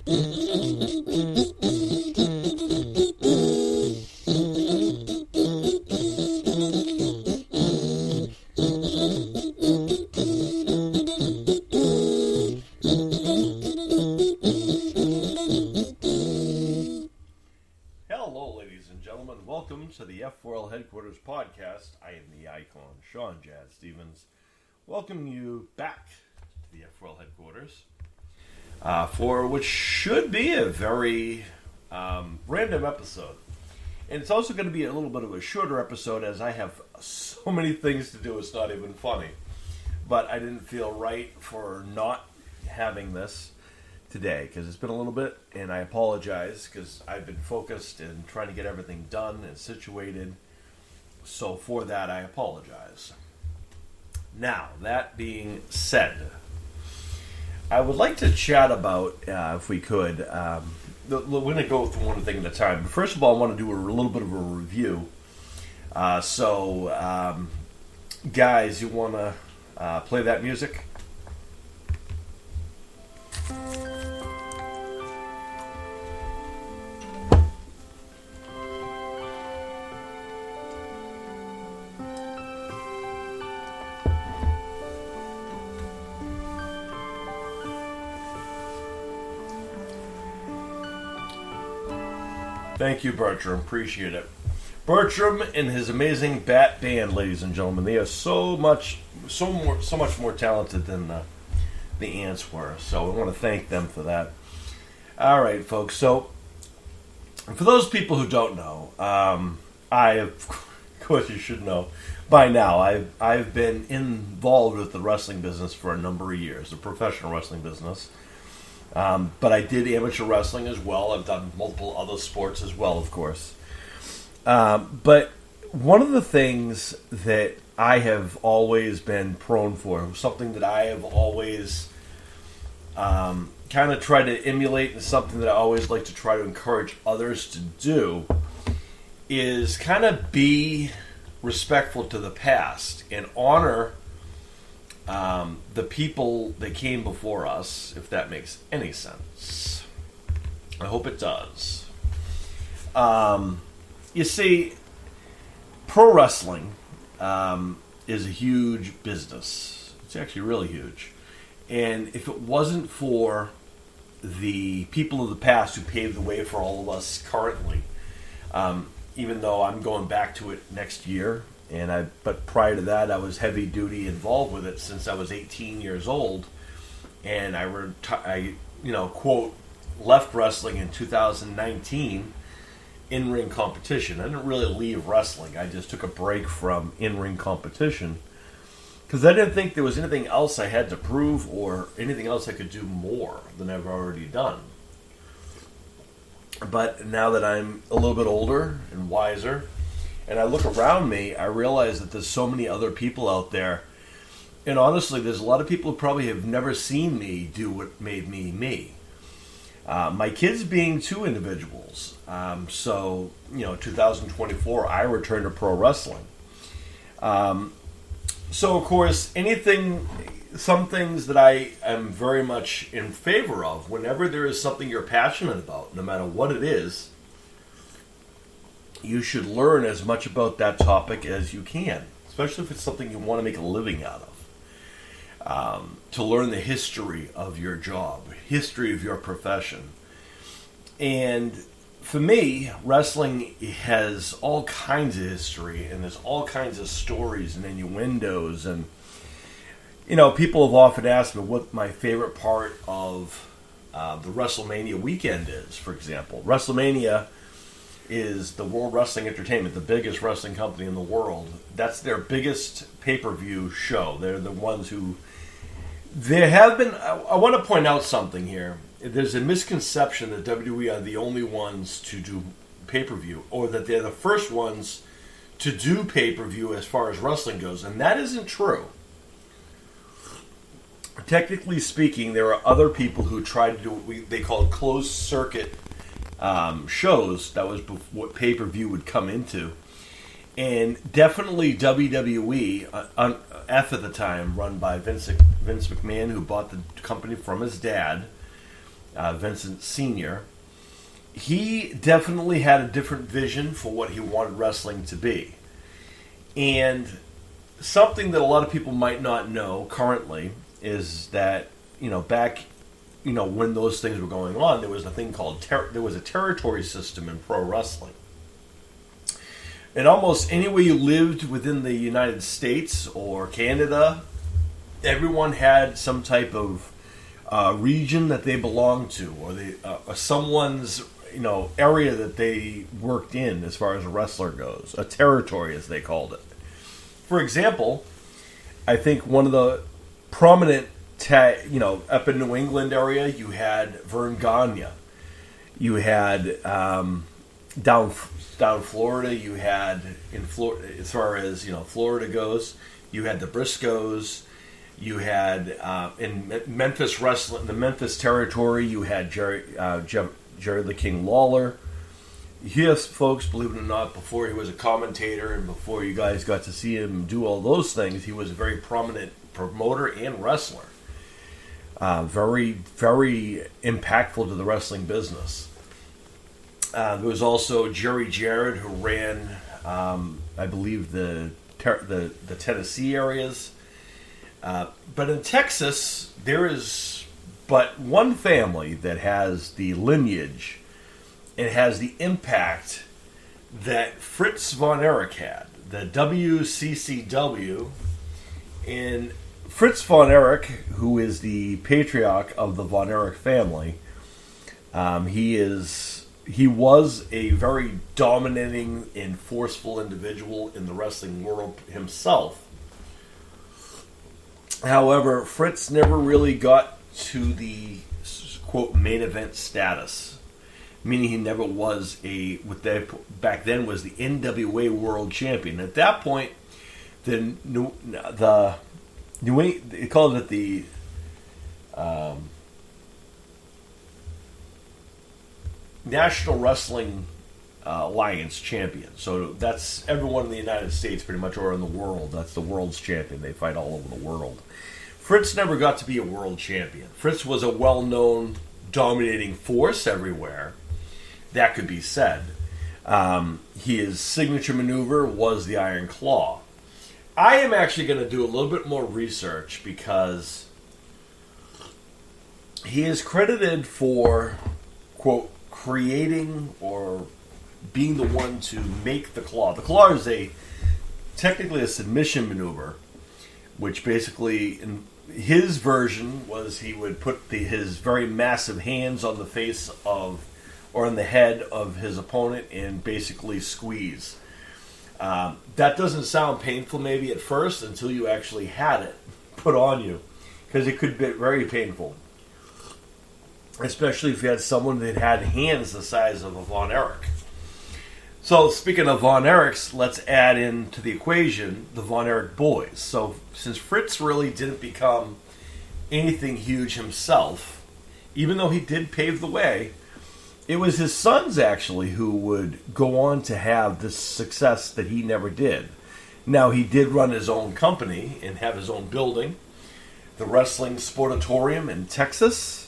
Hello, ladies and gentlemen. Welcome to the F4L Headquarters podcast. I am the icon, Sean Jad Stevens. Welcome you back to the F4L Headquarters for what should be a very random episode. And it's also going to be a little bit of a shorter episode as I have so many things to do, it's not even funny. But I didn't feel right for not having this today because it's been a little bit, and I apologize because I've been focused and trying to get everything done and situated. So for that, I apologize. Now, that being said, I would like to chat about, if we could, we're going to go through one thing at a time. But first of all, I want to do a little bit of a review. Guys, you want to play that music? Thank you, Bertram. Appreciate it. Bertram and his amazing Bat Band, ladies and gentlemen. They are so much more talented than the Ants were. So I want to thank them for that. All right, folks. So for those people who don't know, of course you should know by now. I've been involved with the wrestling business for a number of years, the professional wrestling business. But I did amateur wrestling as well. I've done multiple other sports as well, of course. But one of the things that I have always been prone for, something that I have always kind of tried to emulate, and something that I always like to try to encourage others to do, is kind of be respectful to the past and honor the people that came before us, if that makes any sense. I hope it does. You see, pro wrestling is a huge business. It's actually really huge. And if it wasn't for the people of the past who paved the way for all of us currently, even though I'm going back to it next year, but prior to that, I was heavy duty involved with it since I was 18 years old, and I quote, left wrestling in 2019 in-ring competition. I didn't really leave wrestling. I just took a break from in-ring competition because I didn't think there was anything else I had to prove or anything else I could do more than I've already done. But now that I'm a little bit older and wiser, and I look around me, I realize that there's so many other people out there. And honestly, there's a lot of people who probably have never seen me do what made me me. My kids being two individuals. 2024, I returned to pro wrestling. So, of course, some things that I am very much in favor of, whenever there is something you're passionate about, no matter what it is, you should learn as much about that topic as you can, especially if it's something you want to make a living out of. To learn the history of your job, history of your profession. And for me, wrestling has all kinds of history, and there's all kinds of stories and innuendos. And, people have often asked me what my favorite part of the WrestleMania weekend is, for example. WrestleMania is the World Wrestling Entertainment, the biggest wrestling company in the world. That's their biggest pay-per-view show. They're the ones who... There have been... I want to point out something here. There's a misconception that WWE are the only ones to do pay-per-view, or that they're the first ones to do pay-per-view as far as wrestling goes, and that isn't true. Technically speaking, there are other people who try to do what they call closed circuit shows. That was what pay-per-view would come into. And definitely WWE, F at the time, run by Vince McMahon, who bought the company from his dad, Vincent Sr., he definitely had a different vision for what he wanted wrestling to be. And something that a lot of people might not know currently is that, back, when those things were going on, there was a thing called, there was a territory system in pro wrestling. And almost anywhere you lived within the United States or Canada, everyone had some type of region that they belonged to, or someone's area that they worked in as far as a wrestler goes, a territory as they called it. For example, I think one of the prominent, up in New England area, you had Vern Gagne. You had down Florida, you had in Florida, as far as Florida goes, you had the Briscoes. You had in Memphis wrestling, the Memphis territory, you had Jerry the King Lawler. Yes, folks, believe it or not, before he was a commentator and before you guys got to see him do all those things, he was a very prominent promoter and wrestler. Very, very impactful to the wrestling business. There was also Jerry Jarrett, who ran, I believe, the Tennessee areas. But in Texas, there is but one family that has the lineage and has the impact that Fritz von Erich had, the WCCW. And Fritz von Erich, who is the patriarch of the von Erich family, he was a very dominating and forceful individual in the wrestling world himself. However, Fritz never really got to the, quote, main event status, meaning he never was back then was the NWA World Champion. At that point, they called it the National Wrestling Alliance Champion. So that's everyone in the United States pretty much, or in the world. That's the world's champion. They fight all over the world. Fritz never got to be a world champion. Fritz was a well-known, dominating force everywhere. That could be said. His signature maneuver was the Iron Claw. I am actually going to do a little bit more research because he is credited for, quote, creating or being the one to make the claw. The claw is technically a submission maneuver, which basically, in his version, was he would put his very massive hands on the face of, or on the head of his opponent and basically squeeze. That doesn't sound painful maybe at first until you actually had it put on you, because it could be very painful. Especially if you had someone that had hands the size of a Von Erich. So, speaking of Von Erichs, let's add into the equation the Von Erich boys. So, since Fritz really didn't become anything huge himself, even though he did pave the way, it was his sons, actually, who would go on to have this success that he never did. Now, he did run his own company and have his own building. The Wrestling Sportatorium in Texas.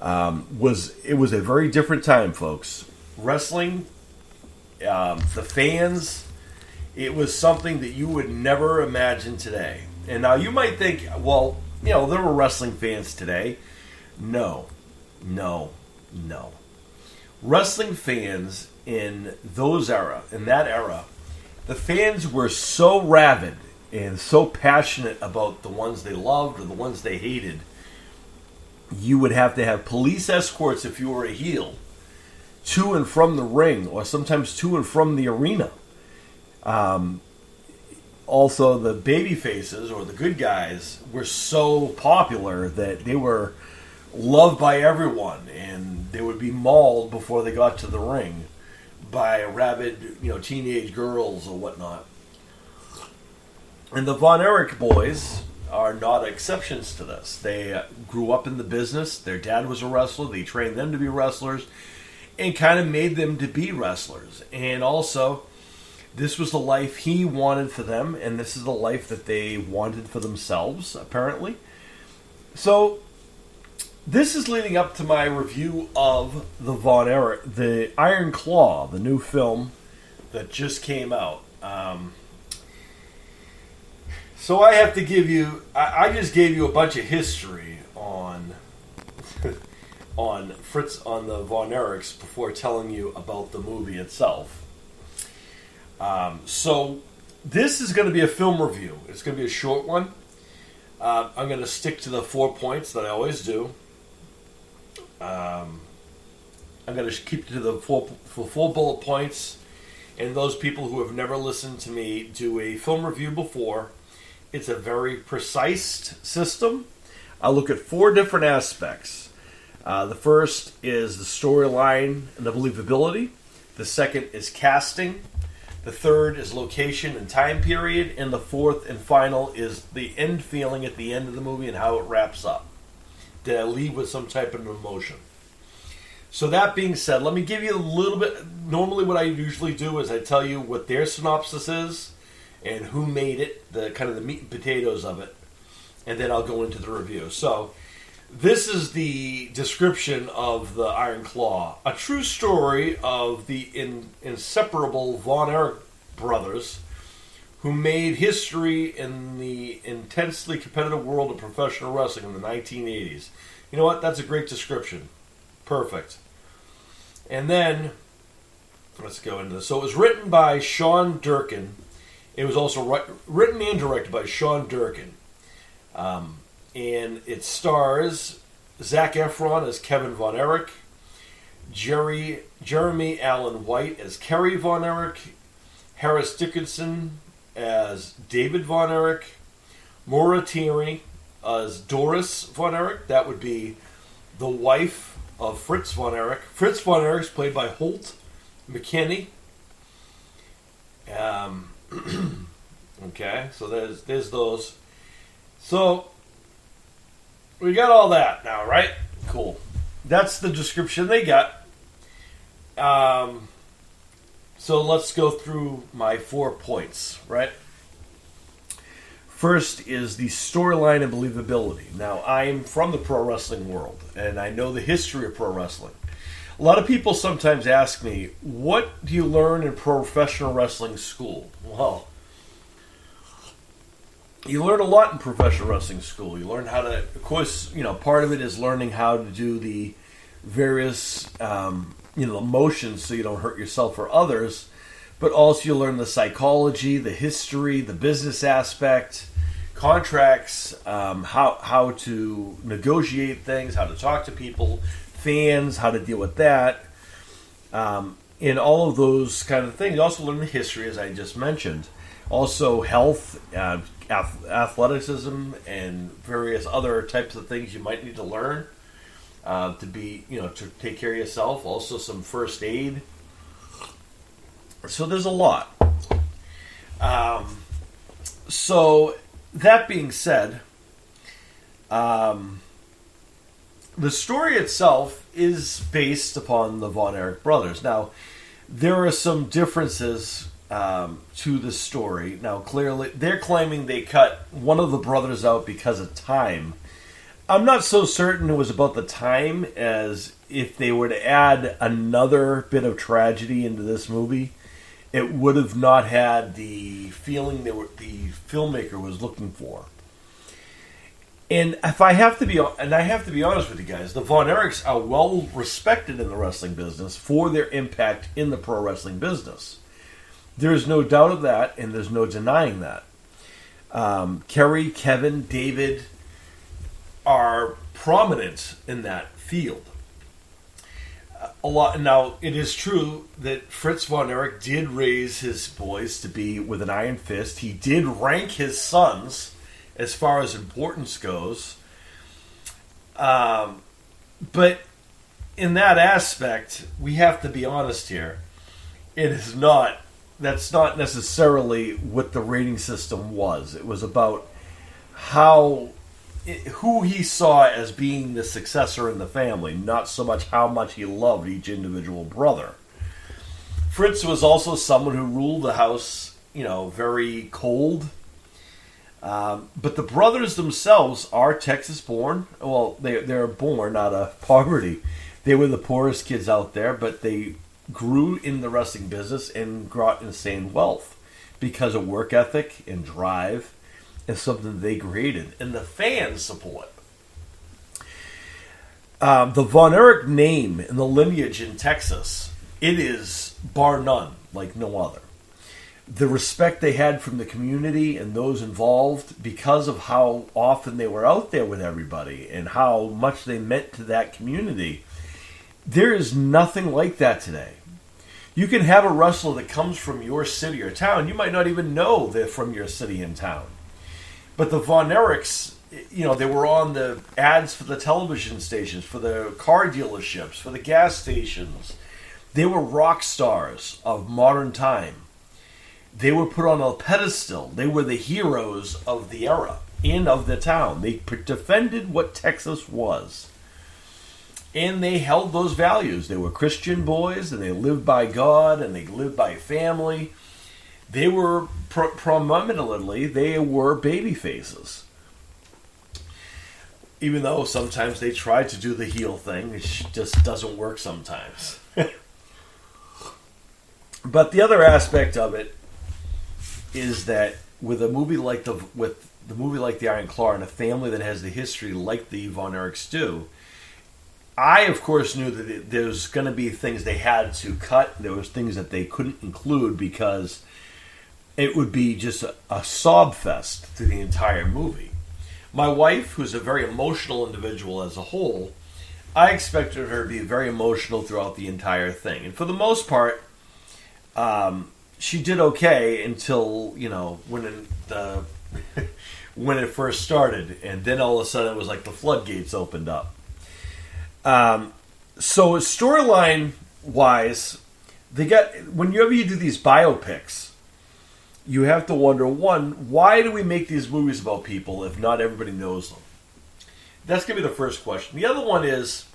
It was a very different time, folks. Wrestling, the fans, it was something that you would never imagine today. And now you might think, well, there were wrestling fans today. No. Wrestling fans in that era, the fans were so rabid and so passionate about the ones they loved or the ones they hated. You would have to have police escorts if you were a heel to and from the ring, or sometimes to and from the arena. Also, the baby faces, or the good guys, were so popular that they were loved by everyone, and they would be mauled before they got to the ring by rabid, teenage girls or whatnot. And the Von Erich boys are not exceptions to this. They grew up in the business. Their dad was a wrestler. They trained them to be wrestlers and kind of made them to be wrestlers. And also, this was the life he wanted for them, and this is the life that they wanted for themselves, apparently. So, this is leading up to my review of the Iron Claw, the new film that just came out. So I have to give you. I just gave you a bunch of history on on the Von Erichs before telling you about the movie itself. So this is going to be a film review. It's going to be a short one. I'm going to stick to the 4 points that I always do. I'm going to keep to the full bullet points. And those people who have never listened to me do a film review before, it's a very precise system. I look at 4 different aspects. The first is the storyline and the believability. The second is casting. The third is location and time period. And the fourth and final is the end feeling at the end of the movie and how it wraps up. Did I leave with some type of emotion? So that being said, let me give you a little bit. Normally what I usually do is I tell you what their synopsis is and who made it, the kind of the meat and potatoes of it. And then I'll go into the review. So this is the description of the Iron Claw. A true story of the inseparable Von Erich brothers who made history in the intensely competitive world of professional wrestling in the 1980s. You know what? That's a great description. Perfect. And then, let's go into this. So it was written by Sean Durkin. It was also written and directed by Sean Durkin. And it stars Zac Efron as Kevin Von Erich, Jeremy Allen White as Kerry Von Erich, Harris Dickinson as David Von Erich, Maura Tierney as Doris Von Erich. That would be the wife of Fritz Von Erich. Fritz Von Erich is played by Holt McKinney. Okay, so there's those. So we got all that now, right? Cool. That's the description they got. So let's go through my 4 points, right? First is the storyline and believability. Now, I'm from the pro wrestling world, and I know the history of pro wrestling. A lot of people sometimes ask me, what do you learn in professional wrestling school? Well, you learn a lot in professional wrestling school. You learn how to, of course, part of it is learning how to do the various, motions so you don't hurt yourself or others. But also you learn the psychology, the history, the business aspect, contracts, how to negotiate things, how to talk to people, fans, how to deal with that, and all of those kind of things. You also learn the history, as I just mentioned. Also health, athleticism, and various other types of things you might need to learn to be, to take care of yourself. Also some first aid. So there's a lot. So that being said, the story itself is based upon the Von Erich brothers. Now, there are some differences to the story. Now, clearly, they're claiming they cut one of the brothers out because of time. I'm not so certain it was about the time as if they were to add another bit of tragedy into this movie, it would have not had the feeling the filmmaker was looking for. And I have to be honest with you guys, the Von Erichs are well respected in the wrestling business for their impact in the pro wrestling business. There's no doubt of that, and there's no denying that. Kerry, Kevin, David are prominent in that field. A lot. Now, it is true that Fritz Von Erich did raise his boys to be with an iron fist. He did rank his sons as far as importance goes. But in that aspect, we have to be honest here. That's not necessarily what the rating system was. It was about who he saw as being the successor in the family, not so much how much he loved each individual brother. Fritz was also someone who ruled the house, very cold. But the brothers themselves are Texas born. Well, they're born out of poverty. They were the poorest kids out there, but they grew in the wrestling business and got insane wealth because of work ethic and drive and something they created. And the fans support. The Von Erich name and the lineage in Texas, it is bar none, like no other. The respect they had from the community and those involved because of how often they were out there with everybody and how much they meant to that community. There is nothing like that today. You can have a wrestler that comes from your city or town. You might not even know they're from your city and town. But the Von Erichs, they were on the ads for the television stations, for the car dealerships, for the gas stations. They were rock stars of modern time. They were put on a pedestal. They were the heroes of the era and of the town. They defended what Texas was. And they held those values. They were Christian boys, and they lived by God, and they lived by family. They were, prominently, they were baby faces. Even though sometimes they try to do the heel thing, it just doesn't work sometimes. But the other aspect of it is that with a movie like The Iron Claw and a family that has the history like the Von Erichs do, I, of course, knew that there's going to be things they had to cut. There was things that they couldn't include because it would be just a sob fest through the entire movie. My wife, who's a very emotional individual as a whole, I expected her to be very emotional throughout the entire thing. And for the most part, she did okay until, when it first started. And then all of a sudden it was like the floodgates opened up. So storyline wise, whenever you do these biopics, you have to wonder, one, why do we make these movies about people if not everybody knows them? That's going to be the first question. The other one is,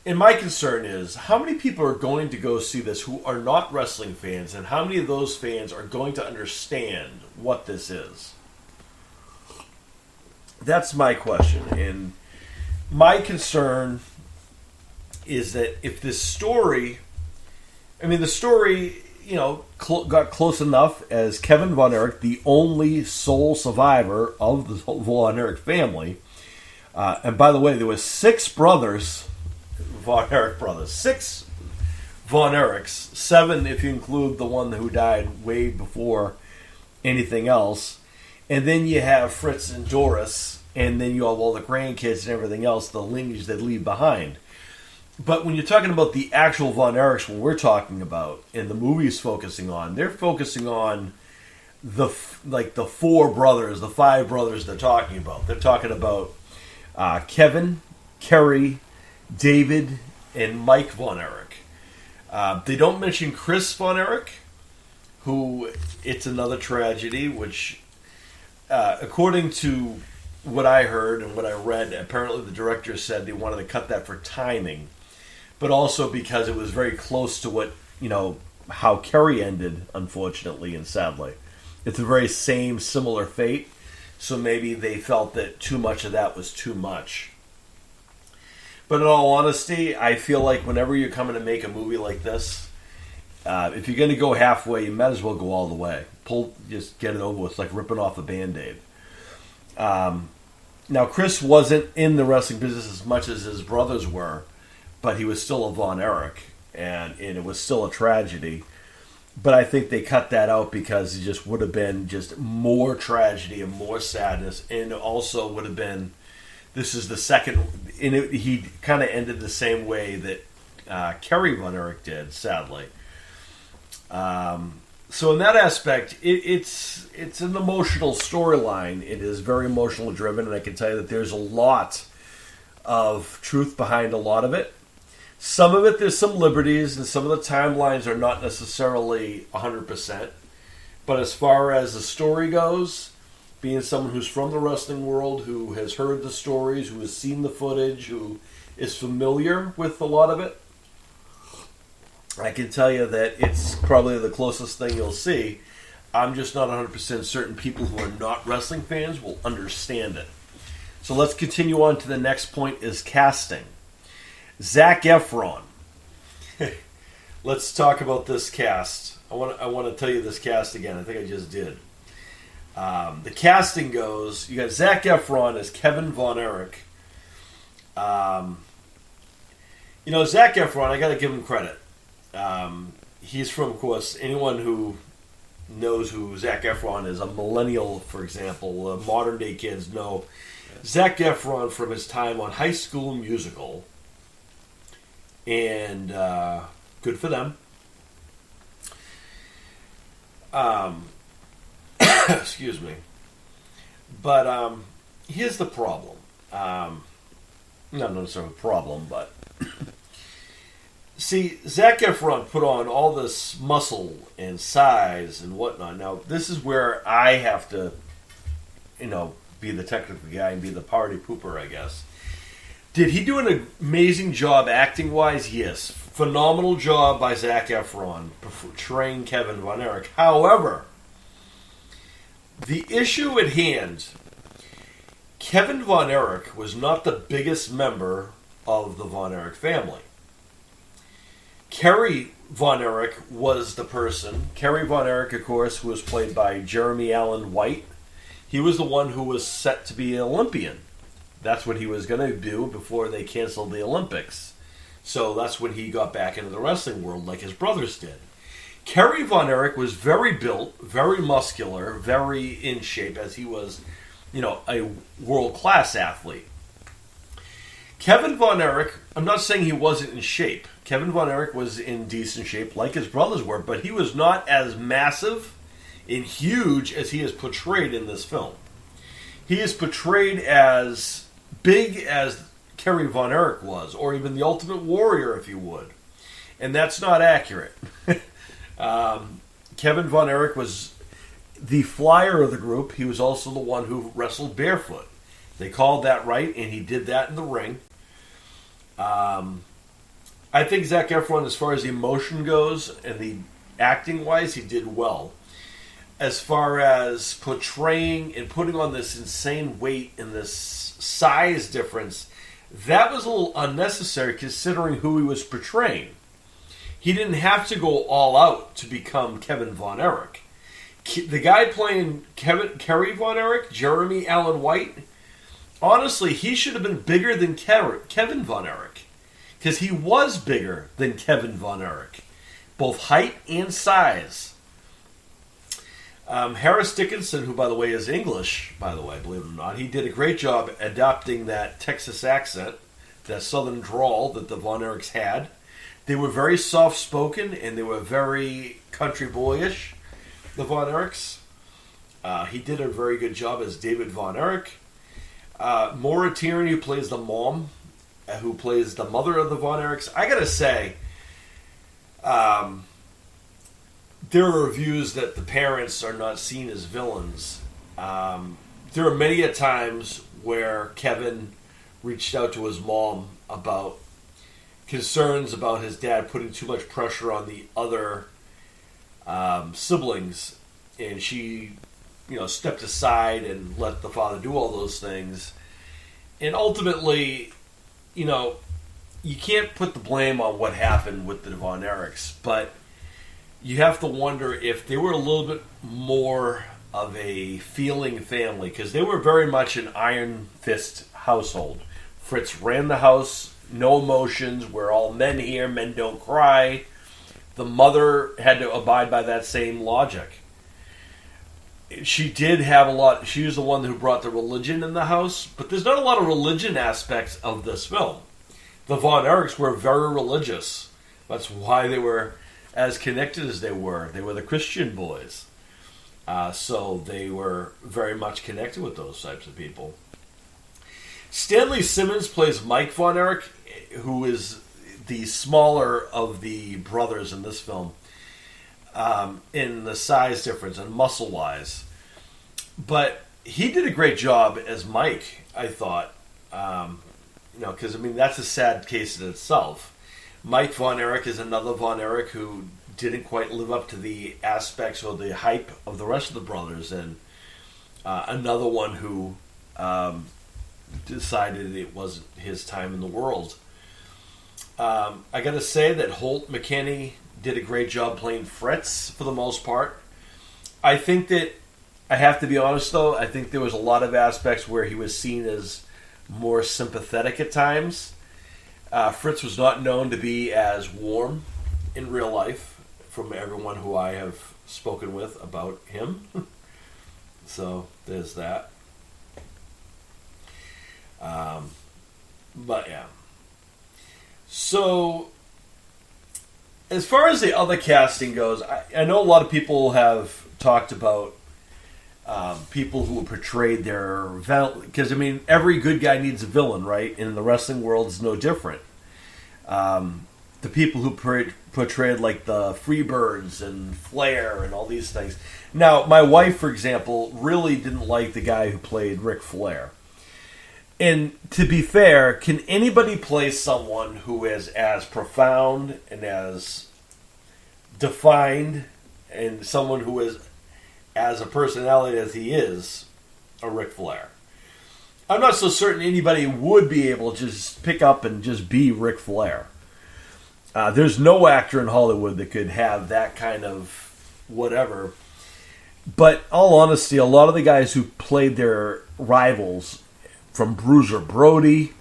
and my concern is, how many people are going to go see this who are not wrestling fans, and how many of those fans are going to understand what this is? That's my question. And my concern is that if this story, got close enough as Kevin Von Erich, the only sole survivor of the Von Erich family. And by the way, there were 6 brothers, Von Erich brothers, 6 Von Erichs, 7 if you include the one who died way before anything else. And then you have Fritz and Doris, and then you have all the grandkids and everything else, the lineage they leave behind. But when you're talking about the actual Von Erichs, what we're talking about, and the movie's focusing on, they're focusing on the 4 brothers, the 5 brothers they're talking about. They're talking about Kevin, Kerry, David, and Mike Von Erich. They don't mention Chris Von Erich, who, it's another tragedy, which, according to what I heard and what I read, apparently the director said they wanted to cut that for timing, but also because it was very close to what, how Kerry ended, unfortunately and sadly. It's a very similar fate, so maybe they felt that too much of that was too much. But in all honesty, I feel like whenever you're coming to make a movie like this, if you're going to go halfway, you might as well go all the way. Just get it over with. It's like ripping off a Band-Aid. Now, Chris wasn't in the wrestling business as much as his brothers were, but he was still a Von Erich, and it was still a tragedy. But I think they cut that out because it just would have been just more tragedy and more sadness, and also would have been, this is the second, and he kind of ended the same way that Kerry Von Erich did, sadly. So in that aspect, it's an emotional storyline. It is very emotional driven, and I can tell you that there's a lot of truth behind a lot of it. Some of it, there's some liberties, and some of the timelines are not necessarily 100%. But as far as the story goes, being someone who's from the wrestling world, who has heard the stories, who has seen the footage, who is familiar with a lot of it, I can tell you that it's probably the closest thing you'll see. I'm just not 100% certain people who are not wrestling fans will understand it. So let's continue on to the next point is casting. Zac Efron. Let's talk about this cast. I want to tell you this cast again. I think I just did. The casting goes, you got Zac Efron as Kevin Von Erich. Zac Efron, I got to give him credit. He's from, of course, anyone who knows who Zac Efron is, a millennial, for example, modern day kids know Zac Efron from his time on High School Musical. And good for them. Excuse me. But here's the problem. Not necessarily a problem, but see, Zac Efron put on all this muscle and size and whatnot. Now, this is where I have to, be the technical guy and be the party pooper, I guess. Did he do an amazing job acting-wise? Yes. Phenomenal job by Zac Efron portraying Kevin Von Erich. However, the issue at hand, Kevin Von Erich was not the biggest member of the Von Erich family. Kerry Von Erich was the person. Kerry Von Erich, of course, who was played by Jeremy Allen White. He was the one who was set to be an Olympian. That's what he was going to do before they canceled the Olympics. So that's when he got back into the wrestling world like his brothers did. Kerry Von Erich was very built, very muscular, very in shape as he was, a world-class athlete. Kevin Von Erich, I'm not saying he wasn't in shape. Kevin Von Erich was in decent shape like his brothers were, but he was not as massive and huge as he is portrayed in this film. He is portrayed as big as Kerry Von Erich was, or even the Ultimate Warrior, if you would. And that's not accurate. Kevin Von Erich was the flyer of the group. He was also the one who wrestled barefoot. They called that right, and he did that in the ring. I think Zac Efron, as far as the emotion goes and the acting-wise, he did well. As far as portraying and putting on this insane weight and this size difference, that was a little unnecessary considering who he was portraying. He didn't have to go all out to become Kevin Von Erich. The guy playing Kerry Von Erich, Jeremy Allen White, honestly, he should have been bigger than Kevin Von Erich. Because he was bigger than Kevin Von Erich. Both height and size. Harris Dickinson, who, by the way, is English, believe it or not, he did a great job adopting that Texas accent, that southern drawl that the Von Erichs had. They were very soft-spoken, and they were very country boyish, the Von Erichs. He did a very good job as David Von Erich. Maura Tierney, who plays the mom, who plays the mother of the Von Erichs. I gotta say, there are reviews that the parents are not seen as villains. There are many a times where Kevin reached out to his mom about concerns about his dad putting too much pressure on the other siblings, and she, stepped aside and let the father do all those things. And ultimately, you can't put the blame on what happened with the Von Erichs, but you have to wonder if they were a little bit more of a feeling family, because they were very much an iron fist household. Fritz ran the house, no emotions, we're all men here, men don't cry. The mother had to abide by that same logic. She did have she was the one who brought the religion in the house, but there's not a lot of religion aspects of this film. The Von Erichs were very religious. That's why they were as connected as they were. They were the Christian boys. So they were very much connected with those types of people. Stanley Simmons plays Mike Von Erich, who is the smaller of the brothers in this film, in the size difference and muscle-wise. But he did a great job as Mike, I thought. Because, that's a sad case in itself. Mike Von Erich is another Von Erich who didn't quite live up to the aspects or the hype of the rest of the brothers, and another one who decided it wasn't his time in the world. I got to say that Holt McKinney did a great job playing Fritz for the most part. I think that, I have to be honest though, I think there was a lot of aspects where he was seen as more sympathetic at times. Fritz was not known to be as warm in real life from everyone who I have spoken with about him. So there's that. But yeah. So as far as the other casting goes, I know a lot of people have talked about people who portrayed their villain, because I mean every good guy needs a villain, right? And in the wrestling world, it's no different. The people who portrayed like the Freebirds and Flair and all these things. Now, my wife, for example, really didn't like the guy who played Ric Flair. And to be fair, can anybody play someone who is as profound and as defined and someone who is as a personality as he is a Ric Flair? I'm not so certain anybody would be able to just pick up and just be Ric Flair. There's no actor in Hollywood that could have that kind of whatever. But all honesty, a lot of the guys who played their rivals, from Bruiser Brody,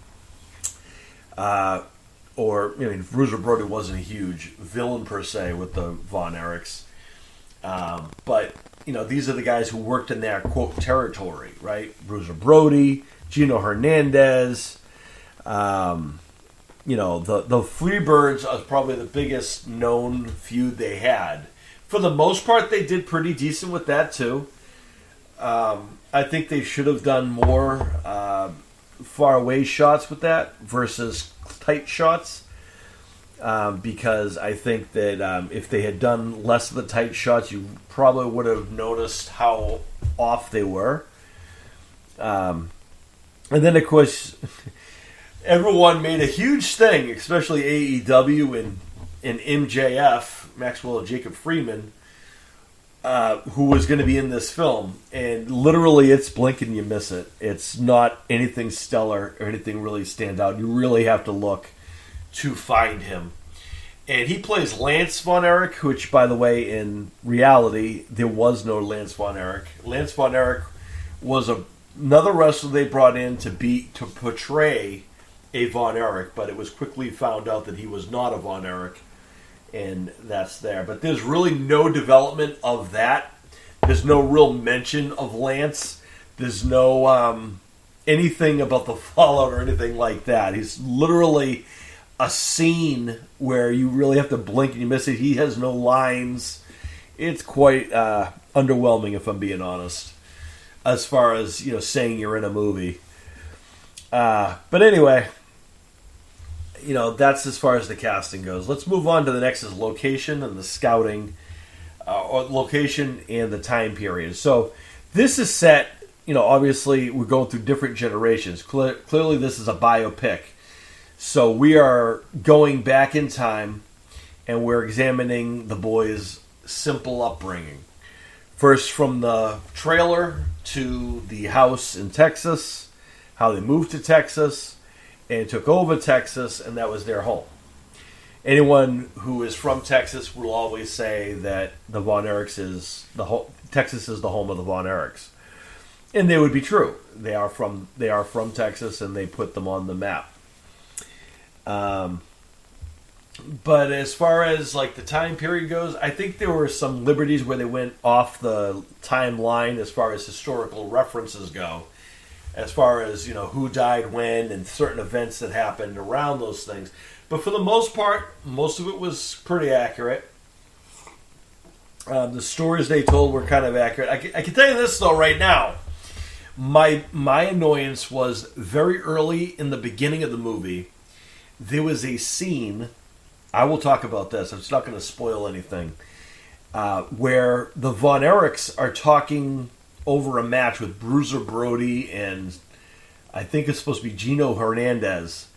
Bruiser Brody wasn't a huge villain per se with the Von Erichs, but these are the guys who worked in that quote territory, right? Bruiser Brody, Gino Hernandez. The Freebirds are probably the biggest known feud they had. For the most part, they did pretty decent with that too. I think they should have done more far away shots with that versus tight shots. Because I think that if they had done less of the tight shots, you probably would have noticed how off they were. And then, of course, everyone made a huge thing, especially AEW and MJF, Maxwell Jacob Friedman, who was going to be in this film. And literally, it's blink and you miss it. It's not anything stellar or anything really stand out. You really have to look to find him. And he plays Lance Von Erich, which, by the way, in reality, there was no Lance Von Erich. Lance Von Erich was another wrestler they brought in to portray a Von Erich, but it was quickly found out that he was not a Von Erich, and that's there. But there's really no development of that. There's no real mention of Lance. There's no anything about the fallout or anything like that. He's literally a scene where you really have to blink and you miss it. He has no lines. It's quite underwhelming, if I'm being honest, as far as saying you're in a movie. But anyway, that's as far as the casting goes. Let's move on to the next is location and the scouting, or location and the time period. So this is set, obviously we're going through different generations. Clearly this is a biopic. So we are going back in time and we're examining the boys' simple upbringing. First from the trailer to the house in Texas, how they moved to Texas and took over Texas, and that was their home. Anyone who is from Texas will always say that the Von Erichs Texas is the home of the Von Erichs. And they would be true. They are from Texas, and they put them on the map. But as far as like the time period goes, I think there were some liberties where they went off the timeline as far as historical references go, as far as who died when and certain events that happened around those things. But for the most part, most of it was pretty accurate. The stories they told were kind of accurate. I can tell you this though right now. My annoyance was very early in the beginning of the movie. There was a scene, I will talk about this, I'm just not going to spoil anything, where the Von Erichs are talking over a match with Bruiser Brody and I think it's supposed to be Gino Hernandez.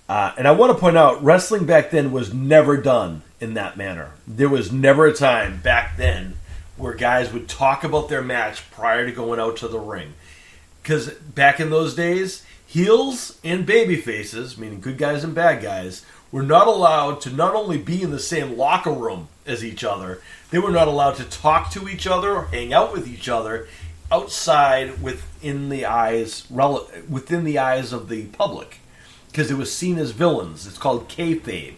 And I want to point out, wrestling back then was never done in that manner. There was never a time back then where guys would talk about their match prior to going out to the ring. Because back in those days, heels and baby faces, meaning good guys and bad guys, were not allowed to not only be in the same locker room as each other, they were not allowed to talk to each other or hang out with each other outside within the eyes of the public, because it was seen as villains. It's called kayfabe.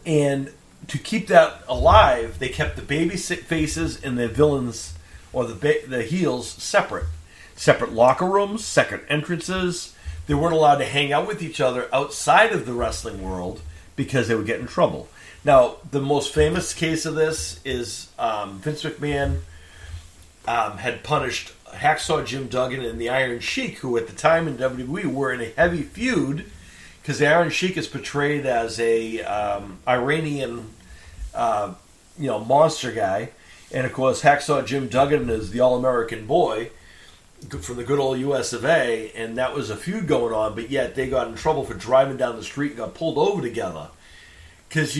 And to keep that alive, they kept the baby faces and the villains, or the heels, separate. Separate locker rooms, separate entrances. They weren't allowed to hang out with each other outside of the wrestling world because they would get in trouble. Now, the most famous case of this is Vince McMahon had punished Hacksaw Jim Duggan and the Iron Sheik, who at the time in WWE were in a heavy feud, because the Iron Sheik is portrayed as a Iranian, monster guy, and of course Hacksaw Jim Duggan is the All-American boy from the good old US of A, and that was a feud going on, but yet they got in trouble for driving down the street and got pulled over together. Because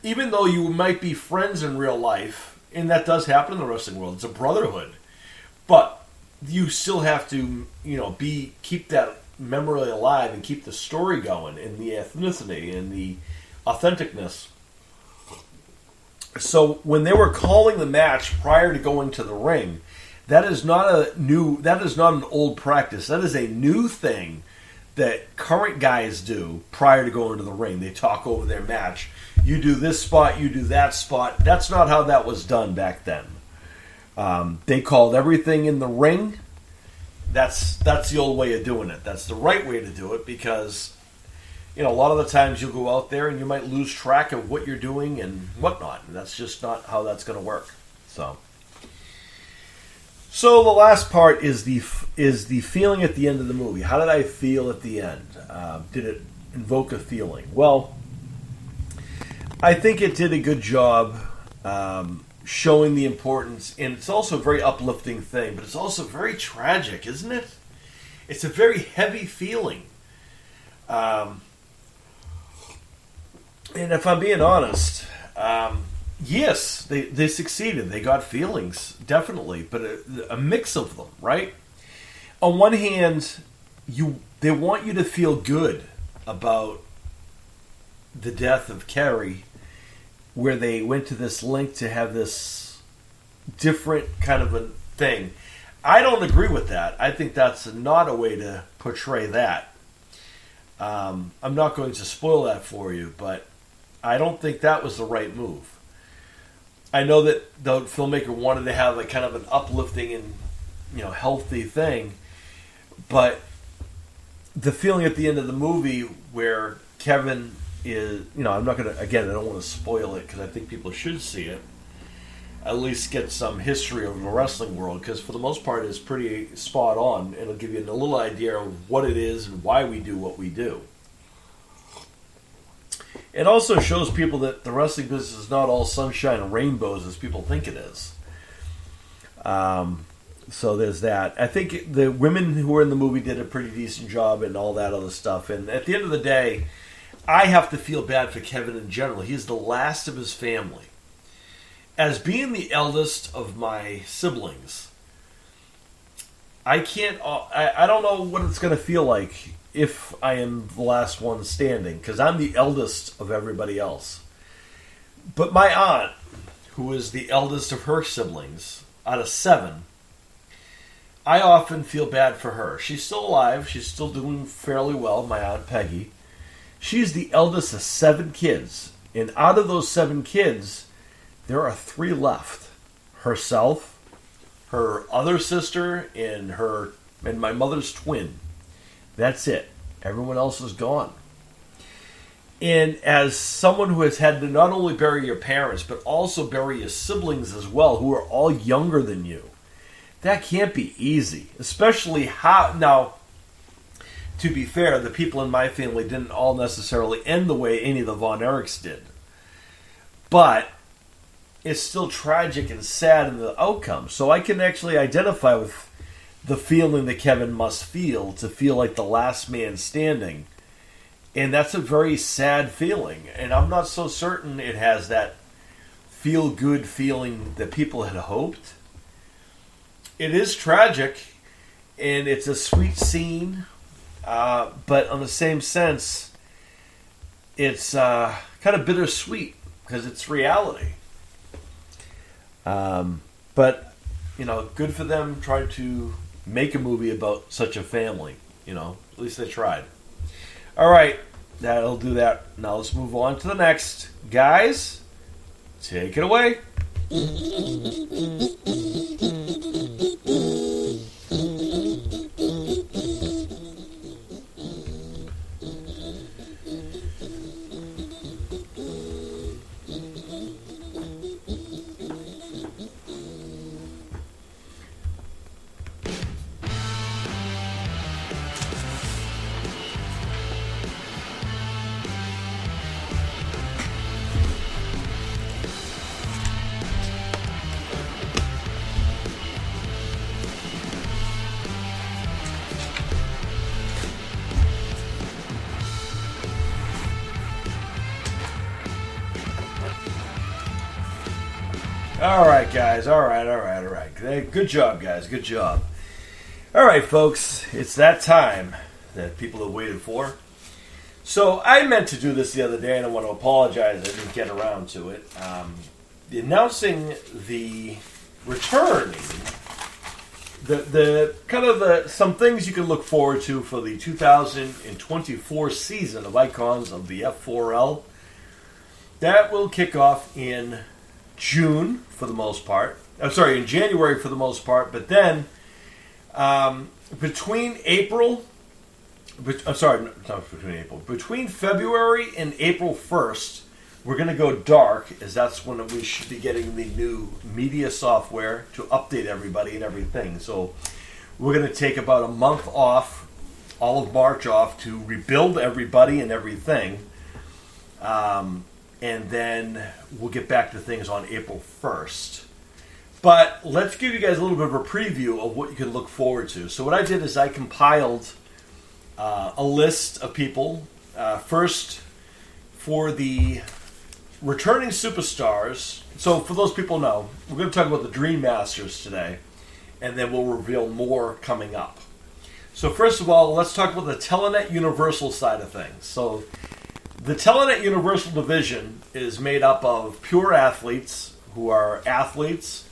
even though you might be friends in real life, and that does happen in the wrestling world, it's a brotherhood, but you still have to, keep that memory alive and keep the story going and the ethnicity and the authenticness. So when they were calling the match prior to going to the ring, that is not an old practice. That is a new thing that current guys do prior to going to the ring. They talk over their match. You do this spot, you do that spot. That's not how that was done back then. They called everything in the ring. That's the old way of doing it. That's the right way to do it, because a lot of the times you'll go out there and you might lose track of what you're doing and whatnot. And that's just not how that's going to work. So the last part is the feeling at the end of the movie. How did I feel at the end? Did it invoke a feeling? Well, I think it did a good job showing the importance, and it's also a very uplifting thing, but it's also very tragic, isn't it? It's a very heavy feeling. And if I'm being honest, yes, they succeeded. They got feelings, definitely, but a mix of them, right? On one hand, they want you to feel good about the death of Carrie, where they went to this link to have this different kind of a thing. I don't agree with that. I think that's not a way to portray that. I'm not going to spoil that for you, but I don't think that was the right move. I know that the filmmaker wanted to have a kind of an uplifting and healthy thing, but the feeling at the end of the movie where Kevin is, I'm not going to, again, I don't want to spoil it because I think people should see it, at least get some history of the wrestling world, because for the most part it's pretty spot on. It'll give you a little idea of what it is and why we do what we do. It also shows people that the wrestling business is not all sunshine and rainbows as people think it is. So there's that. I think the women who were in the movie did a pretty decent job and all that other stuff. And at the end of the day, I have to feel bad for Kevin in general. He's the last of his family. As being the eldest of my siblings, I don't know what it's going to feel like if I am the last one standing, because I'm the eldest of everybody else. But my aunt, who is the eldest of her siblings, out of 7, I often feel bad for her. She's still alive. She's still doing fairly well, my Aunt Peggy. She's the eldest of 7 kids. And out of those 7 kids, there are 3 left. Herself, her other sister, and my mother's twin. That's it. Everyone else is gone. And as someone who has had to not only bury your parents, but also bury your siblings as well, who are all younger than you, that can't be easy. Especially now, to be fair, the people in my family didn't all necessarily end the way any of the Von Erichs did. But it's still tragic and sad in the outcome. So I can actually identify with the feeling that Kevin must feel, to feel like the last man standing. And that's a very sad feeling. And I'm not so certain it has that feel-good feeling that people had hoped. It is tragic, and it's a sweet scene, but on the same sense, it's kind of bittersweet because it's reality. But, good for them trying to make a movie about such a family. At least they tried. All right, that'll do that. Now let's move on to the next. Guys, take it away. All right, guys. All right. Good job, guys. Good job. All right, folks. It's that time that people have waited for. So I meant to do this the other day, and I want to apologize. I didn't get around to it. Announcing the returning, some things you can look forward to for the 2024 season of Icons of the F4L. That will kick off in June for the most part. I'm sorry, in January for the most part. But then between February and April 1st, we're going to go dark, as that's when we should be getting the new media software to update everybody and everything. So we're going to take about a month off, all of March off, to rebuild everybody and everything. And then we'll get back to things on April 1st. But let's give you guys a little bit of a preview of what you can look forward to. So what I did is I compiled a list of people. First, for the returning superstars. So for those people who know, we're going to talk about the Dream Masters today. And then we'll reveal more coming up. So first of all, let's talk about the Telenet Universal side of things. So the Telenet Universal division is made up of pure athletes who are athletes,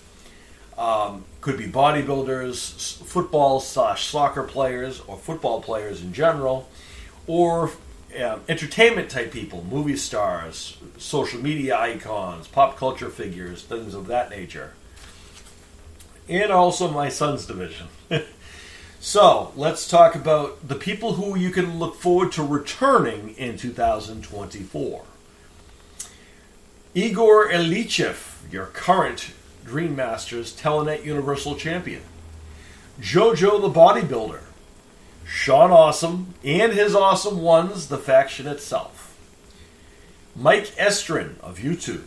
could be bodybuilders, football/soccer players, or football players in general, or entertainment type people, movie stars, social media icons, pop culture figures, things of that nature. And also my son's division. So, let's talk about the people who you can look forward to returning in 2024. Igor Ilyichev, your current Dream Masters Telenet Universal Champion. Jojo the Bodybuilder. Sean Awesome and his Awesome Ones, the faction itself. Mike Estrin of YouTube,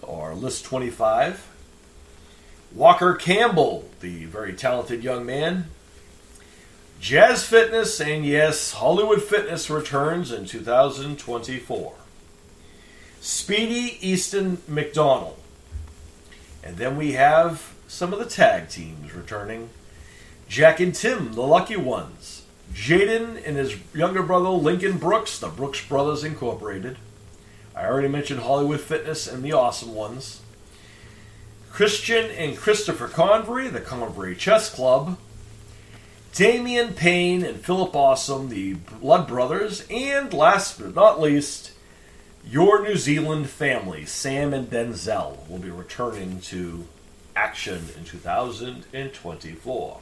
or List 25. Walker Campbell, the very talented young man. Jazz Fitness, and yes, Hollywood Fitness returns in 2024. Speedy Easton McDonald. And then we have some of the tag teams returning. Jack and Tim, the Lucky Ones. Jaden and his younger brother Lincoln Brooks, the Brooks Brothers Incorporated. I already mentioned Hollywood Fitness and the Awesome Ones. Christian and Christopher Convery, the Convery Chess Club. Damian Payne and Philip Awesome, the Blood Brothers. And last but not least, your New Zealand family, Sam and Denzel, will be returning to action in 2024.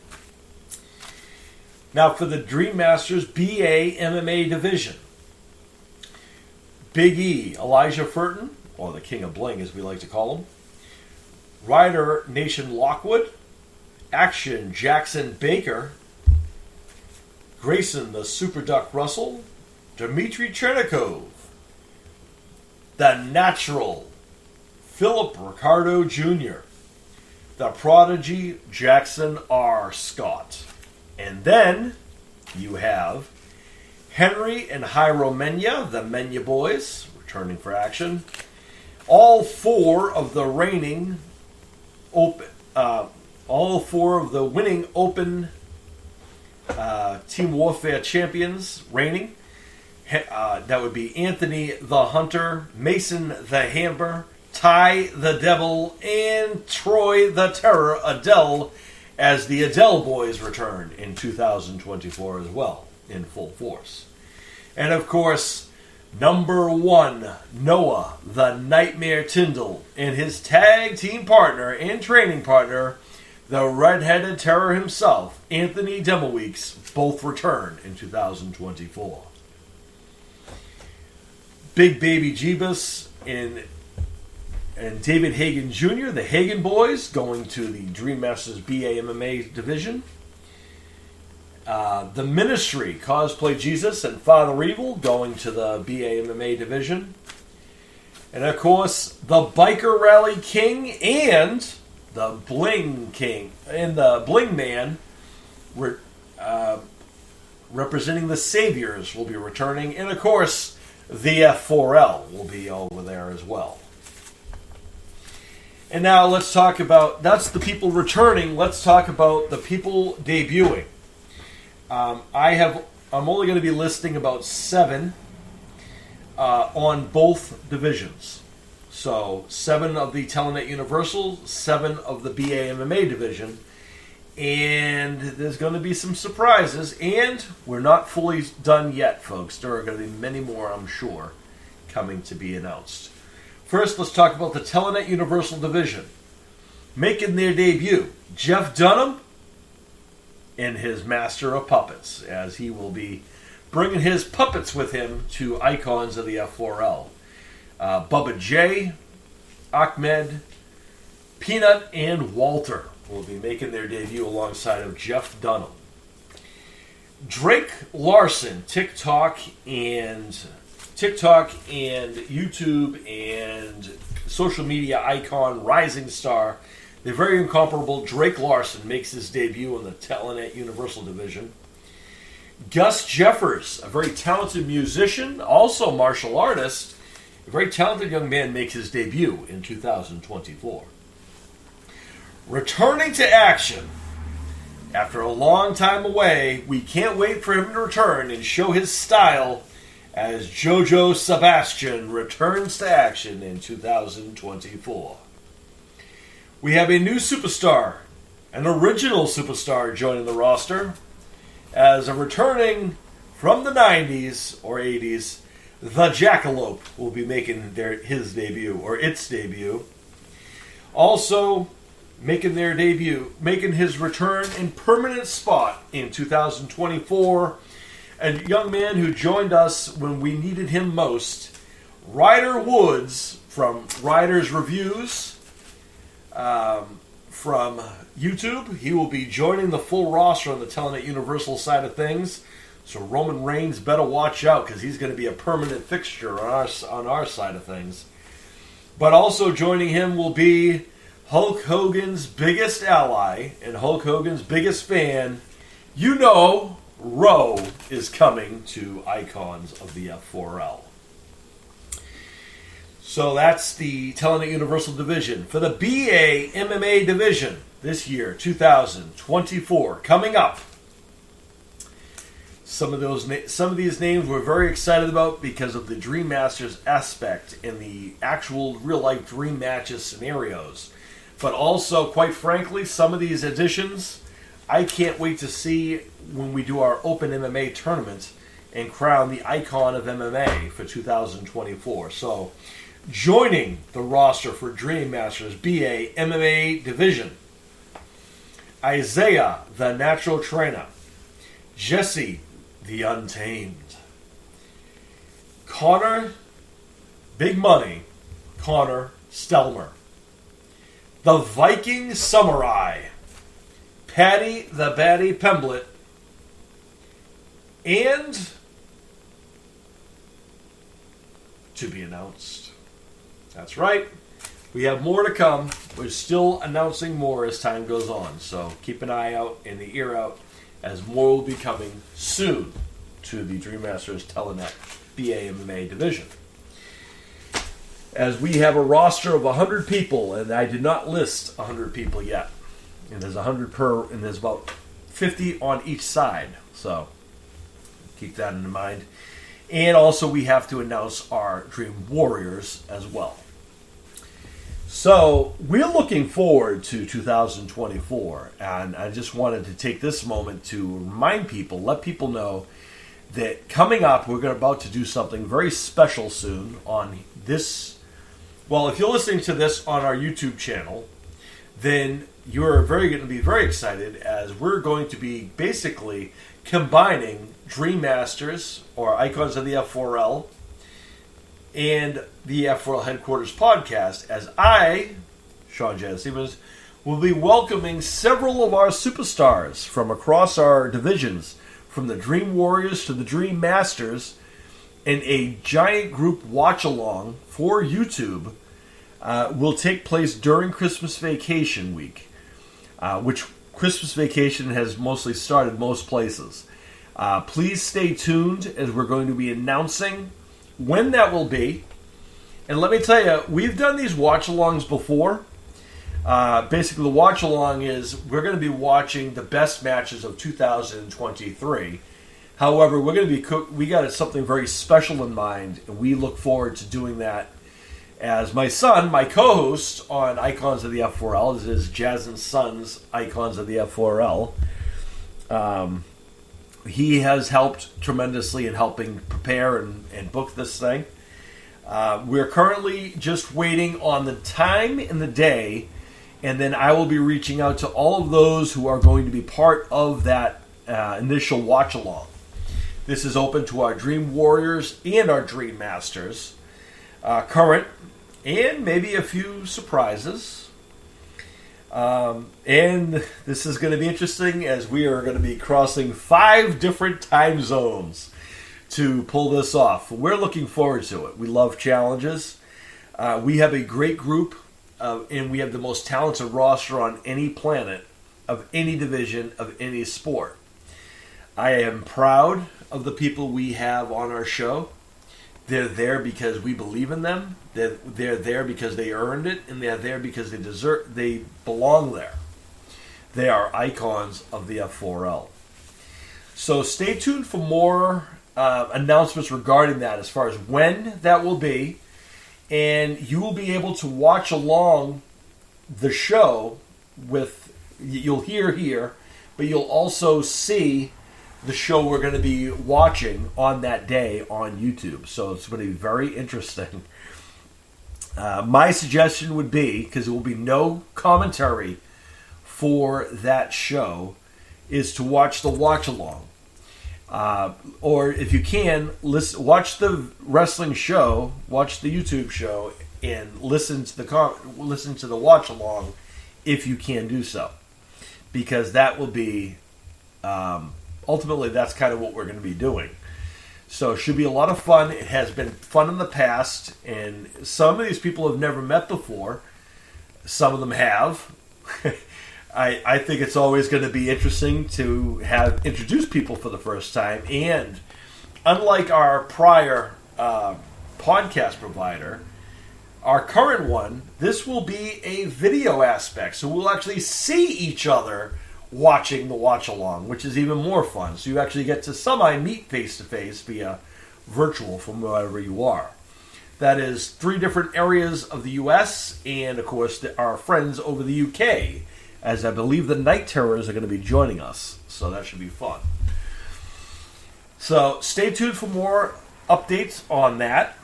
Now for the Dream Masters BA MMA division. Big E, Elijah Furton, or the King of Bling as we like to call him. Ryder Nation Lockwood. Action Jackson Baker. Grayson the Super Duck Russell. Dmitry Chernikov. The Natural Philip Ricardo Jr. The Prodigy Jackson R. Scott. And then you have Henry and Jairo Mena, the Mena boys, returning for action. All four of the winning Open Team Warfare champions reigning. That would be Anthony the Hunter, Mason the Hammer, Ty the Devil, and Troy the Terror Adele, as the Adele boys return in 2024 as well, in full force. And of course, number one, Noah the Nightmare Tyndall, and his tag team partner and training partner, the red-headed terror himself, Anthony Demoweeks, both return in 2024. Big Baby Jeebus and David Hagen Jr., the Hagen boys, going to the Dream Masters BA MMA division. The Ministry, Cosplay Jesus and Father Evil, going to the BA MMA division. And of course, the Biker Rally King and the Bling King and the Bling Man, representing the Saviors, will be returning. And of course, the F4L will be over there as well. And now let's talk about, that's the people returning. Let's talk about the people debuting. I'm only going to be listing about 7 on both divisions. So 7 of the Telenet Universal, 7 of the BA MMA division. And there's going to be some surprises. And we're not fully done yet, folks. There are going to be many more, I'm sure, coming to be announced. First, let's talk about the Telenet Universal division. Making their debut, Jeff Dunham and his Master of Puppets, as he will be bringing his puppets with him to Icons of the F4L. Bubba J, Ahmed, Peanut, and Walter will be making their debut alongside of Jeff Dunham. Drake Larson, TikTok and YouTube and social media icon, rising star, the very incomparable Drake Larson makes his debut in the Telenet Universal division. Gus Jeffers, a very talented musician, also martial artist, a very talented young man, makes his debut in 2024. Returning to action, after a long time away, we can't wait for him to return and show his style, as Jojo Sebastian returns to action in 2024. We have a new superstar, an original superstar, joining the roster, as a returning from the 90s or 80s, the Jackalope will be making his debut, or its debut. Also making his return in permanent spot in 2024, a young man who joined us when we needed him most, Ryder Woods from Ryder's Reviews from YouTube. He will be joining the full roster on the Telenet Universal side of things. So Roman Reigns better watch out, because he's going to be a permanent fixture on our side of things. But also joining him will be Hulk Hogan's biggest ally and Hulk Hogan's biggest fan. You know, Ro is coming to Icons of the F4L. So that's the Telenet Universal division. For the BA MMA division this year, 2024, coming up. Some of these names we're very excited about because of the Dream Masters aspect and the actual real-life dream matches scenarios. But also, quite frankly, some of these additions I can't wait to see when we do our Open MMA tournament and crown the icon of MMA for 2024. So, joining the roster for Dream Masters BA MMA division, Isaiah, the Natural Trainer, Jesse, the Untamed, Connor, Big Money, Connor Stelmer, the Viking Samurai, Patty the Batty Pemblet, and to be announced. That's right. We have more to come. We're still announcing more as time goes on. So keep an eye out and the ear out, as more will be coming soon. to the Dream Masters Telenet BAMMA division. As we have a roster of 100 people, and I did not list 100 people yet. And there's 100 per, and there's about 50 on each side. So keep that in mind. And also we have to announce our Dream Warriors as well. So we're looking forward to 2024, and I just wanted to take this moment to remind people, let people know that coming up, we're about to do something very special soon on this. Well, if you're listening to this on our YouTube channel, then you're going to be very excited, as we're going to be basically combining Dream Masters, or Icons of the F4L, and the F4L Headquarters podcast, as I, Sean Jan Siemens, will be welcoming several of our superstars from across our divisions, from the Dream Warriors to the Dream Masters, in a giant group watch-along for YouTube will take place during Christmas vacation week, which Christmas vacation has mostly started most places. Please stay tuned, as we're going to be announcing when that will be. And let me tell you, we've done these watch-alongs before. Basically, the watch-along is we're going to be watching the best matches of 2023. However, we're going to we got something very special in mind, and we look forward to doing that. As my son, my co-host on Icons of the F4L, this is Jazz and Sons Icons of the F4L. He has helped tremendously in helping prepare and book this thing. We're currently just waiting on the time and the day, and then I will be reaching out to all of those who are going to be part of that initial watch-along. This is open to our Dream Warriors and our Dream Masters, current, and maybe a few surprises. And this is going to be interesting, as we are going to be crossing 5 different time zones to pull this off. We're looking forward to it. We love challenges. We have a great group, and we have the most talented roster on any planet, of any division, of any sport. I am proud of the people we have on our show. They're there because we believe in them. They're there because they earned it, and they're there because they belong there. They are icons of the F4L. So stay tuned for more announcements regarding that, as far as when that will be. And you will be able to watch along the show with, you'll hear here, but you'll also see the show we're going to be watching on that day on YouTube. So it's going to be very interesting. My suggestion would be, because there will be no commentary for that show, is to watch the watch-along. Or if you can, watch the wrestling show, watch the YouTube show, and listen to the watch-along if you can do so. Because that will be... ultimately, that's kind of what we're going to be doing. So it should be a lot of fun. It has been fun in the past, and some of these people have never met before. Some of them have. I think it's always going to be interesting to have introduce people for the first time. And unlike our prior podcast provider, our current one, this will be a video aspect. So we'll actually see each other watching the watch-along, which is even more fun. So you actually get to semi-meet face-to-face via virtual from wherever you are. That is 3 different areas of the U.S. and, of course, our friends over the U.K., as I believe the Night Terrors are going to be joining us. So that should be fun. So stay tuned for more updates on that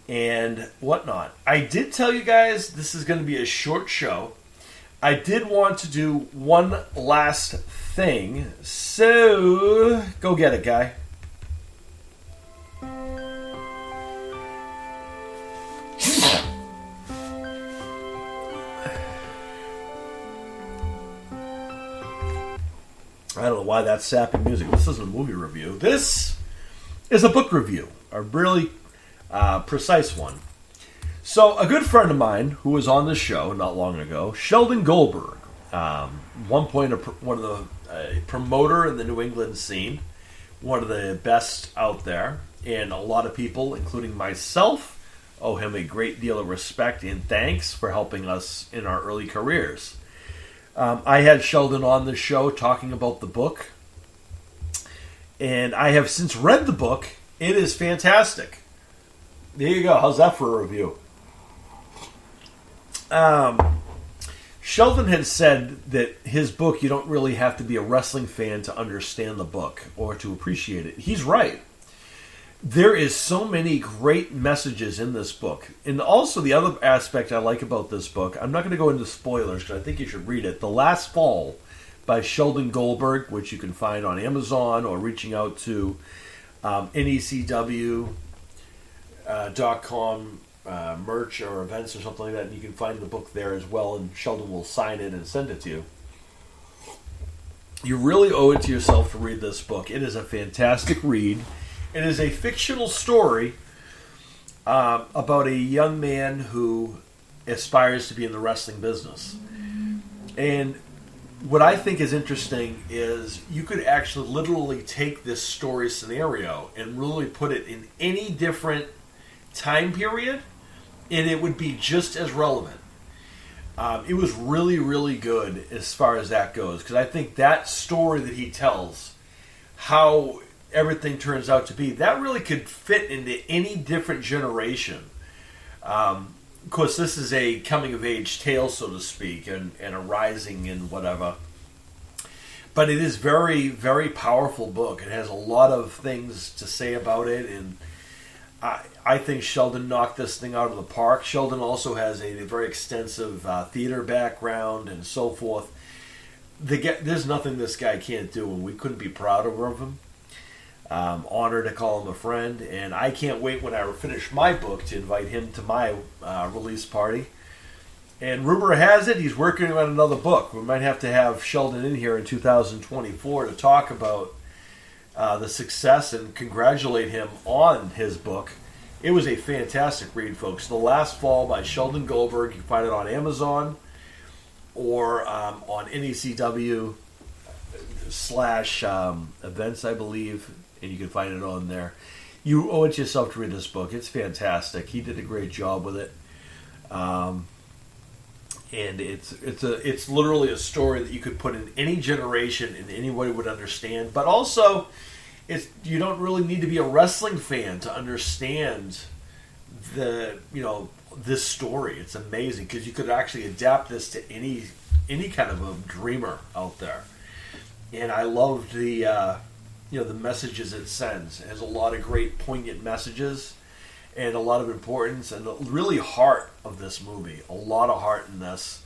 and whatnot. I did tell you guys this is going to be a short show. I did want to do one last thing, so go get it, guy. I don't know why that's sappy music. This isn't a movie review. This is a book review, a really precise one. So, a good friend of mine who was on this show not long ago, Sheldon Goldberg, one point one of the promoter in the New England scene, one of the best out there, and a lot of people, including myself, owe him a great deal of respect and thanks for helping us in our early careers. I had Sheldon on the show talking about the book, and I have since read the book. It is fantastic. There you go. How's that for a review? Sheldon had said that his book, you don't really have to be a wrestling fan to understand the book or to appreciate it. He's right. There is so many great messages in this book. And also the other aspect I like about this book, I'm not going to go into spoilers because I think you should read it. The Last Fall by Sheldon Goldberg, which you can find on Amazon or reaching out to necw.com merch or events or something like that. And you can find the book there as well, and Sheldon will sign it and send it to you. You really owe it to yourself to read this book. It is a fantastic read. It is a fictional story about a young man who aspires to be in the wrestling business. And what I think is interesting is you could actually literally take this story scenario and really put it in any different time period, and it would be just as relevant. It was really, really good as far as that goes, because I think that story that he tells, how everything turns out to be, that really could fit into any different generation. Of course, this is a coming-of-age tale, so to speak, and a rising and whatever. But it is very, very powerful book. It has a lot of things to say about it, and I think Sheldon knocked this thing out of the park. Sheldon also has a very extensive theater background and so forth. There's nothing this guy can't do, and we couldn't be prouder of him. Honored to call him a friend, and I can't wait when I finish my book to invite him to my release party. And rumor has it he's working on another book. We might have to have Sheldon in here in 2024 to talk about the success and congratulate him on his book. It was a fantastic read, folks. The Last Fall by Sheldon Goldberg. You can find it on Amazon or on NECW/events, I believe. And you can find it on there. You owe it to yourself to read this book. It's fantastic. He did a great job with it. And it's literally a story that you could put in any generation and anybody would understand. But also, you don't really need to be a wrestling fan to understand this story. It's amazing because you could actually adapt this to any kind of a dreamer out there. And I loved the messages it sends. It has a lot of great poignant messages and a lot of importance and really heart of this movie. A lot of heart in this.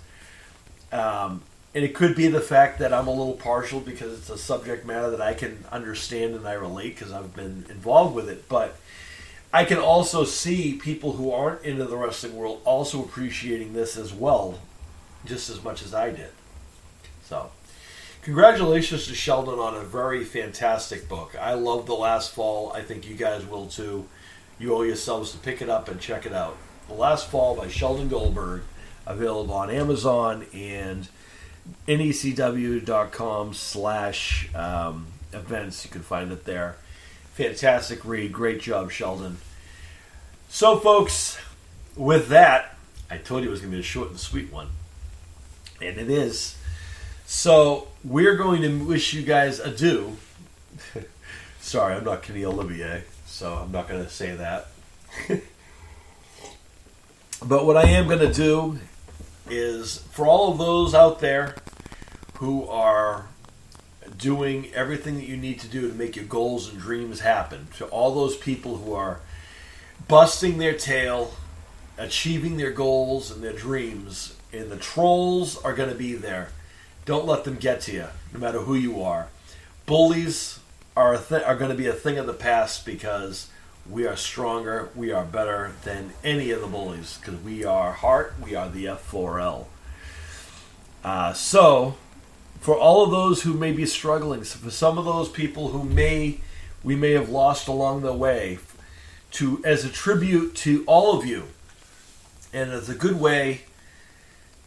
And it could be the fact that I'm a little partial because it's a subject matter that I can understand and I relate because I've been involved with it. But I can also see people who aren't into the wrestling world also appreciating this as well, just as much as I did. So, congratulations to Sheldon on a very fantastic book. I love The Last Fall. I think you guys will too. You owe yourselves to pick it up and check it out. The Last Fall by Sheldon Goldberg, available on Amazon and necw.com/events. You can find it there. Fantastic read. Great job, Sheldon. So, folks, with that, I told you it was going to be a short and sweet one. And it is. So, we're going to wish you guys adieu. Sorry, I'm not Kenny Olivier, so I'm not going to say that. But what I am going to do is, for all of those out there who are doing everything that you need to do to make your goals and dreams happen, to all those people who are busting their tail, achieving their goals and their dreams, and the trolls are going to be there. Don't let them get to you, no matter who you are. Bullies are going to be a thing of the past because we are stronger, we are better than any of the bullies because we are heart, we are the F4L. So, for all of those who may be struggling, for some of those people who we may have lost along the way, as a tribute to all of you, and as a good way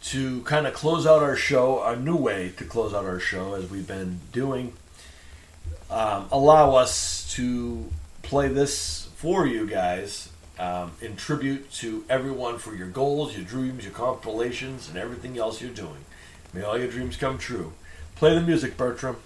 to kind of close out our show, a new way to close out our show as we've been doing, allow us to play this for you guys in tribute to everyone for your goals, your dreams, your constellations, and everything else you're doing. May all your dreams come true. Play the music, Bertram.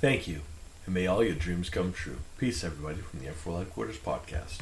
Thank you, and may all your dreams come true. Peace, everybody, from the F4L Headquarters Podcast.